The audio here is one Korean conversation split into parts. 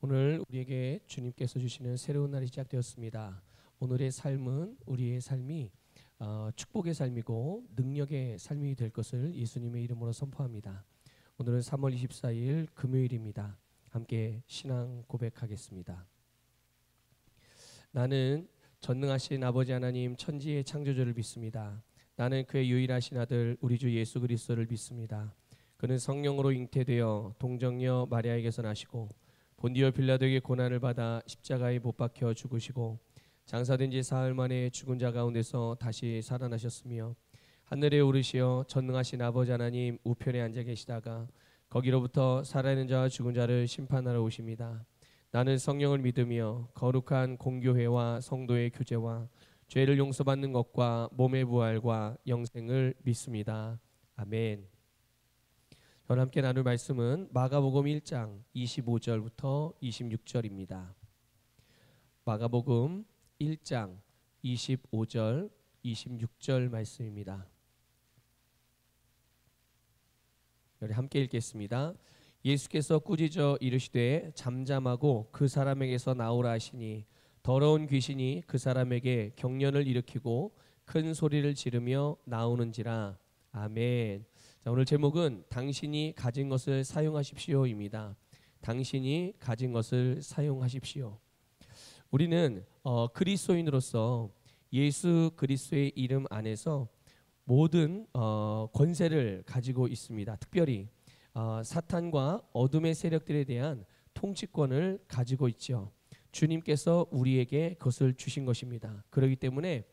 오늘 우리에게 주님께서 주시는 새로운 날이 시작되었습니다. 오늘의 삶은 우리의 삶이 축복의 삶이고 능력의 삶이 될 것을 예수님의 이름으로 선포합니다. 오늘은 3월 24일 금요일입니다. 함께 신앙 고백하겠습니다. 나는 전능하신 아버지 하나님 천지의 창조주를 믿습니다. 나는 그의 유일하신 아들 우리 주 예수 그리스도를 믿습니다. 그는 성령으로 잉태되어 동정녀 마리아에게서 나시고 본디오 빌라도에게 고난을 받아 십자가에 못 박혀 죽으시고 장사된 지 사흘 만에 죽은 자 가운데서 다시 살아나셨으며 하늘에 오르시어 전능하신 아버지 하나님 우편에 앉아 계시다가 거기로부터 살아있는 자와 죽은 자를 심판하러 오십니다. 나는 성령을 믿으며 거룩한 공교회와 성도의 교제와 죄를 용서받는 것과 몸의 부활과 영생을 믿습니다. 아멘. 저와 함께 나눌 말씀은 마가복음 1장 25절부터 26절입니다. 마가복음 1장 25절 26절 말씀입니다. 우리 함께 읽겠습니다. 예수께서 꾸짖어 이르시되 잠잠하고 그 사람에게서 나오라 하시니 더러운 귀신이 그 사람에게 경련을 일으키고 큰 소리를 지르며 나오는지라. 아멘. 자, 오늘 제목은 당신이 가진 것을 사용하십시오입니다. 당신이 가진 것을 사용하십시오. 우리는 그리스도인으로서 예수 그리스도의 이름 안에서 모든 권세를 가지고 있습니다. 특별히 사탄과 어둠의 세력들에 대한 통치권을 가지고 있죠. 주님께서 우리에게 그것을 주신 것입니다. 그렇기 때문에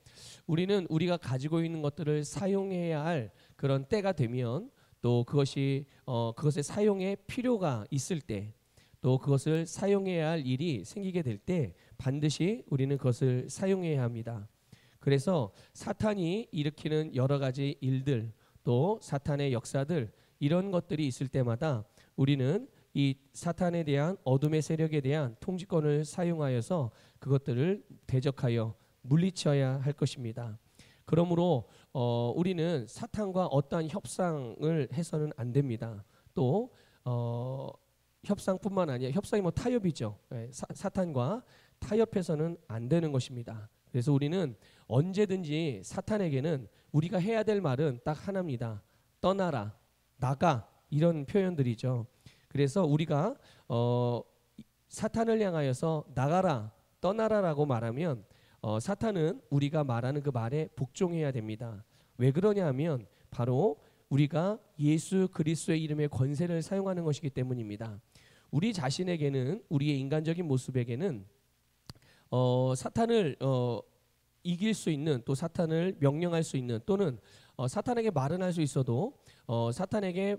우리는 우리가 가지고 있는 것들을 사용해야 할 그런 때가 되면 또 그것이 그것의 사용의 필요가 있을 때 또 그것을 사용해야 할 일이 생기게 될 때 반드시 우리는 그것을 사용해야 합니다. 그래서 사탄이 일으키는 여러 가지 일들 또 사탄의 역사들 이런 것들이 있을 때마다 우리는 이 사탄에 대한 어둠의 세력에 대한 통치권을 사용하여서 그것들을 대적하여 물리쳐야 할 것입니다. 그러므로 우리는 사탄과 어떠한 협상을 해서는 안 됩니다. 또 협상뿐만 아니라 협상이 타협이죠. 사탄과 타협해서는 안 되는 것입니다. 그래서 우리는 언제든지 사탄에게는 우리가 해야 될 말은 딱 하나입니다. 떠나라, 나가 이런 표현들이죠. 그래서 우리가 사탄을 향하여서 나가라, 떠나라라고 말하면 사탄은 우리가 말하는 그 말에 복종해야 됩니다. 왜 그러냐 하면 바로 우리가 예수 그리스도의 이름의 권세를 사용하는 것이기 때문입니다. 우리 자신에게는 우리의 인간적인 모습에게는 사탄을 이길 수 있는 또 사탄을 명령할 수 있는 또는 사탄에게 말은 할 수 있어도 사탄에게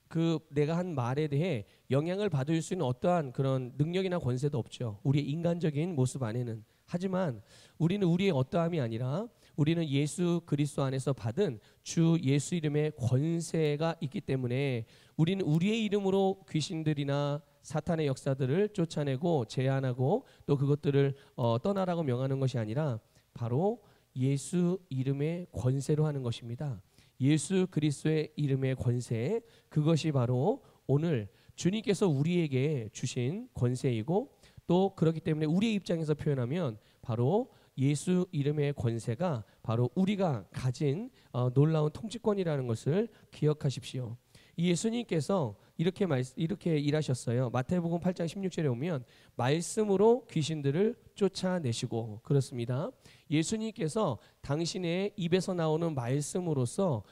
그 내가 한 말에 대해 영향을 받을 수 있는 어떠한 그런 능력이나 권세도 없죠. 우리의 인간적인 모습 안에는. 하지만 우리는 우리의 어떠함이 아니라 우리는 예수 그리스도 안에서 받은 주 예수 이름의 권세가 있기 때문에 우리는 우리의 이름으로 귀신들이나 사탄의 역사들을 쫓아내고 제한하고 또 그것들을 떠나라고 명하는 것이 아니라 바로 예수 이름의 권세로 하는 것입니다. 예수 그리스도의 이름의 권세, 그것이 바로 오늘 주님께서 우리에게 주신 권세이고 또 그렇기 때문에 우리의 입장에서 표현하면 바로 예수 이름의 권세가 바로 우리가 가진 놀라운 통치권이라는 것을 기억하십시오. 예수님께서 이렇게 일하셨어요. 마태복음 8장 16절에 오면 말씀으로 귀신들을 쫓아내시고 그렇습니다. 예수님께서 당신의 입에서 나오는 말씀으로써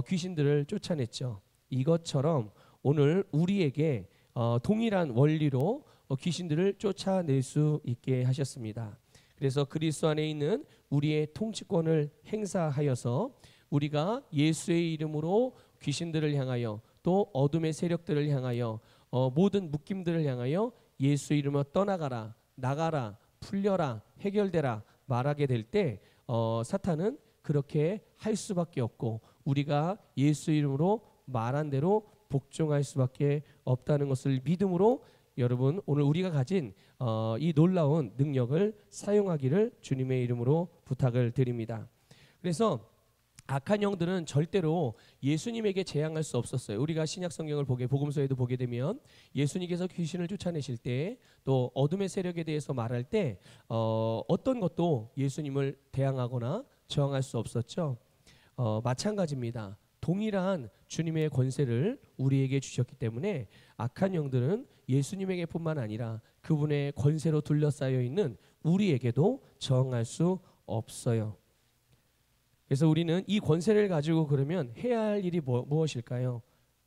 귀신들을 쫓아냈죠. 이것처럼 오늘 우리에게 동일한 원리로 귀신들을 쫓아낼 수 있게 하셨습니다. 그래서 그리스도 안에 있는 우리의 통치권을 행사하여서 우리가 예수의 이름으로 귀신들을 향하여 또 어둠의 세력들을 향하여 모든 묶임들을 향하여 예수 이름으로 떠나가라, 나가라, 풀려라, 해결되라 말하게 될 때 사탄은 그렇게 할 수밖에 없고 우리가 예수 이름으로 말한 대로 복종할 수밖에 없다는 것을 믿음으로 여러분 오늘 우리가 가진 이 놀라운 능력을 사용하기를 주님의 이름으로 부탁을 드립니다. 그래서 악한 영들은 절대로 예수님에게 재앙할 수 없었어요. 우리가 신약 성경을 복음서에도 보게 되면 예수님께서 귀신을 쫓아내실 때, 또 어둠의 세력에 대해서 말할 때 어떤 것도 예수님을 대항하거나 저항할 수 없었죠. 마찬가지입니다. 동일한 주님의 권세를 우리에게 주셨기 때문에 악한 영들은 예수님에게뿐만 아니라 그분의 권세로 둘러싸여 있는 우리에게도 저항할 수 없어요. 그래서 우리는 이 권세를 가지고 그러면 해야 할 일이 무엇일까요?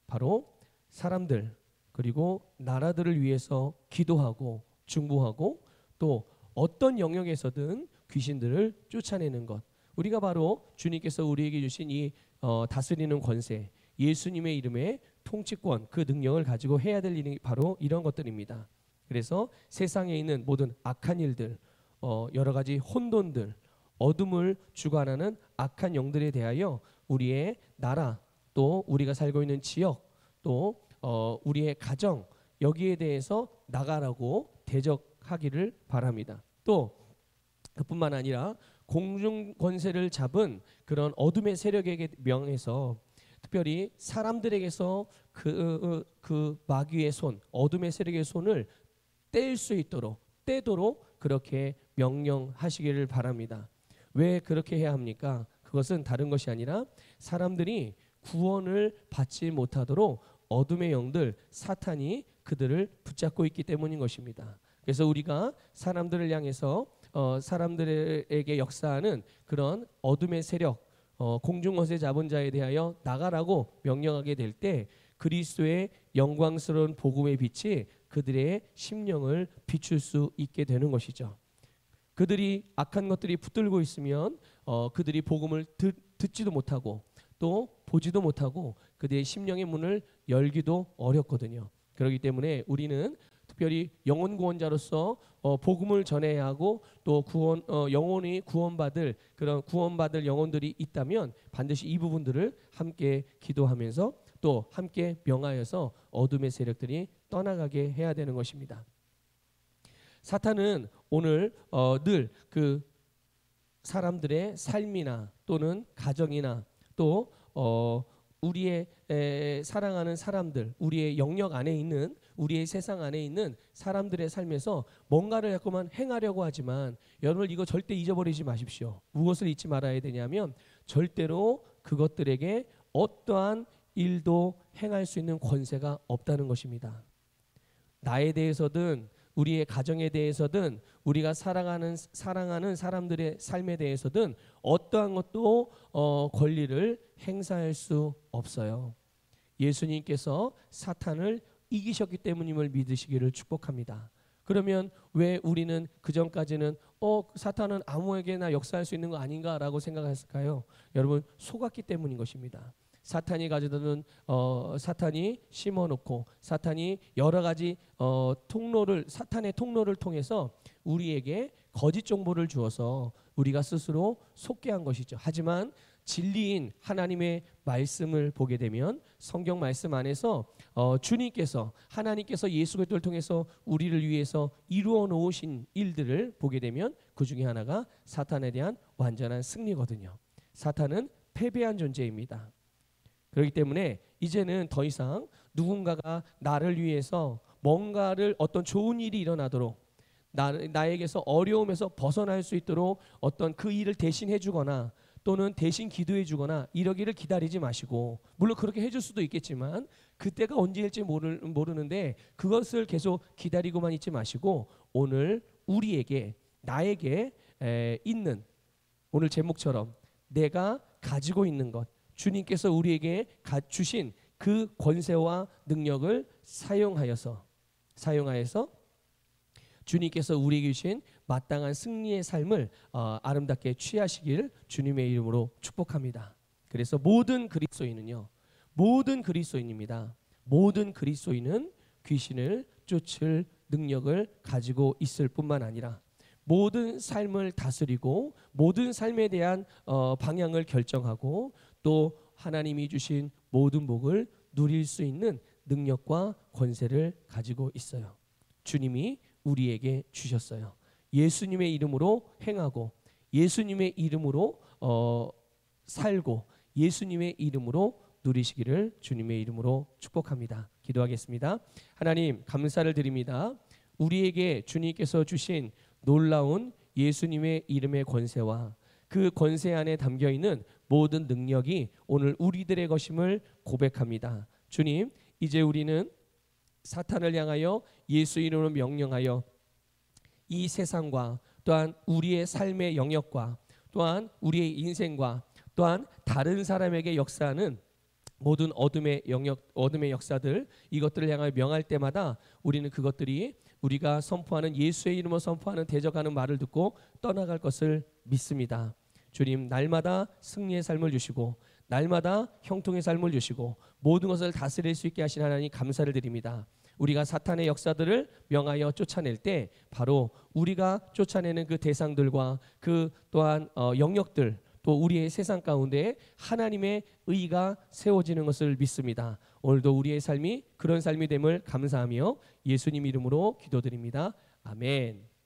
바로 사람들 그리고 나라들을 위해서 기도하고 중보하고, 또 어떤 영역에서든 귀신들을 쫓아내는 것. 우리가 바로 주님께서 우리에게 주신 이 다스리는 권세, 예수님의 이름의 통치권, 그 능력을 가지고 해야 될 일이 바로 이런 것들입니다. 그래서 세상에 있는 모든 악한 일들, 여러 가지 혼돈들, 어둠을 주관하는 악한 영들에 대하여 우리의 나라, 또 우리가 살고 있는 지역, 또 우리의 가정, 여기에 대해서 나가라고 대적하기를 바랍니다. 또 그뿐만 아니라 공중 권세를 잡은 그런 어둠의 세력에게 명해서 특별히 사람들에게서 그 마귀의 손, 어둠의 세력의 손을 뗄 수 있도록, 떼도록 그렇게 명령하시기를 바랍니다. 왜 그렇게 해야 합니까? 그것은 다른 것이 아니라 사람들이 구원을 받지 못하도록 어둠의 영들, 사탄이 그들을 붙잡고 있기 때문인 것입니다. 그래서 우리가 사람들을 향해서 사람들에게 역사하는 그런 어둠의 세력, 공중권세 잡은 자에 대하여 나가라고 명령하게 될 때 그리스도의 영광스러운 복음의 빛이 그들의 심령을 비출 수 있게 되는 것이죠. 그들이 악한 것들이 붙들고 있으면 그들이 복음을 듣지도 못하고 또 보지도 못하고 그들의 심령의 문을 열기도 어렵거든요. 그렇기 때문에 우리는 특별히 영혼 구원자로서 복음을 전해야 하고, 또 영혼이 구원받을 그런 구원받을 영혼들이 있다면 반드시 이 부분들을 함께 기도하면서 또 함께 명하여서 어둠의 세력들이 떠나가게 해야 되는 것입니다. 사탄은 오늘 늘 그 사람들의 삶이나 또는 가정이나 또 우리의 사랑하는 사람들, 우리의 영역 안에 있는, 우리의 세상 안에 있는 사람들의 삶에서 뭔가를 자꾸만 행하려고 하지만, 여러분 이거 절대 잊어버리지 마십시오. 무엇을 잊지 말아야 되냐면 절대로 그것들에게 어떠한 일도 행할 수 있는 권세가 없다는 것입니다. 나에 대해서든 우리의 가정에 대해서든 우리가 사랑하는 사람들의 삶에 대해서든 어떠한 것도 권리를 행사할 수 없어요. 예수님께서 사탄을 이기셨기 때문임을 믿으시기를 축복합니다. 그러면 왜 우리는 그전까지는 사탄은 아무에게나 역사할 수 있는 거 아닌가라고 생각했을까요? 여러분, 속았기 때문인 것입니다. 사탄이 가져다는 사탄이 심어놓고 사탄이 여러 가지 사탄의 통로를 통해서 우리에게 거짓 정보를 주어서 우리가 스스로 속게 한 것이죠. 하지만 진리인 하나님의 말씀을 보게 되면 성경 말씀 안에서 하나님께서 예수 그리스도를 통해서 우리를 위해서 이루어 놓으신 일들을 보게 되면 그 중에 하나가 사탄에 대한 완전한 승리거든요. 사탄은 패배한 존재입니다. 그렇기 때문에 이제는 더 이상 누군가가 나를 위해서 뭔가를 어떤 좋은 일이 일어나도록 나에게서 어려움에서 벗어날 수 있도록 어떤 그 일을 대신 해주거나 또는 대신 기도해 주거나 이러기를 기다리지 마시고, 물론 그렇게 해줄 수도 있겠지만 그때가 언제일지 모르는데 그것을 계속 기다리고만 있지 마시고 오늘 나에게 있는, 오늘 제목처럼 내가 가지고 있는 것, 주님께서 우리에게 주신 그 권세와 능력을 사용하여서 주님께서 우리에게 주신 마땅한 승리의 삶을 아름답게 취하시길 주님의 이름으로 축복합니다. 그래서 모든 그리스도인입니다. 모든 그리스도인은 귀신을 쫓을 능력을 가지고 있을 뿐만 아니라 모든 삶을 다스리고 모든 삶에 대한 방향을 결정하고 또 하나님이 주신 모든 복을 누릴 수 있는 능력과 권세를 가지고 있어요. 주님이 우리에게 주셨어요. 예수님의 이름으로 행하고 예수님의 이름으로 살고 예수님의 이름으로 누리시기를 주님의 이름으로 축복합니다. 기도하겠습니다. 하나님 감사를 드립니다. 우리에게 주님께서 주신 놀라운 예수님의 이름의 권세와 그 권세 안에 담겨있는 모든 능력이 오늘 우리들의 것임을 고백합니다. 주님, 이제 우리는 사탄을 향하여 예수 이름으로 명령하여 이 세상과 또한 우리의 삶의 영역과 또한 우리의 인생과 또한 다른 사람에게 역사하는 모든 어둠의 영역, 어둠의 역사들, 이것들을 향하여 명할 때마다 우리는 그것들이 우리가 선포하는 예수의 이름으로 선포하는 대적하는 말을 듣고 떠나갈 것을 믿습니다. 주님, 날마다 승리의 삶을 주시고 날마다 형통의 삶을 주시고 모든 것을 다스릴 수 있게 하신 하나님 감사를 드립니다. 우리가 사탄의 역사들을 명하여 쫓아낼 때 바로 우리가 쫓아내는 그 대상들과 그 또한 영역들, 또 우리의 세상 가운데 하나님의 의가 세워지는 것을 믿습니다. 오늘도 우리의 삶이 그런 삶이 됨을 감사하며 예수님 이름으로 기도드립니다. 아멘.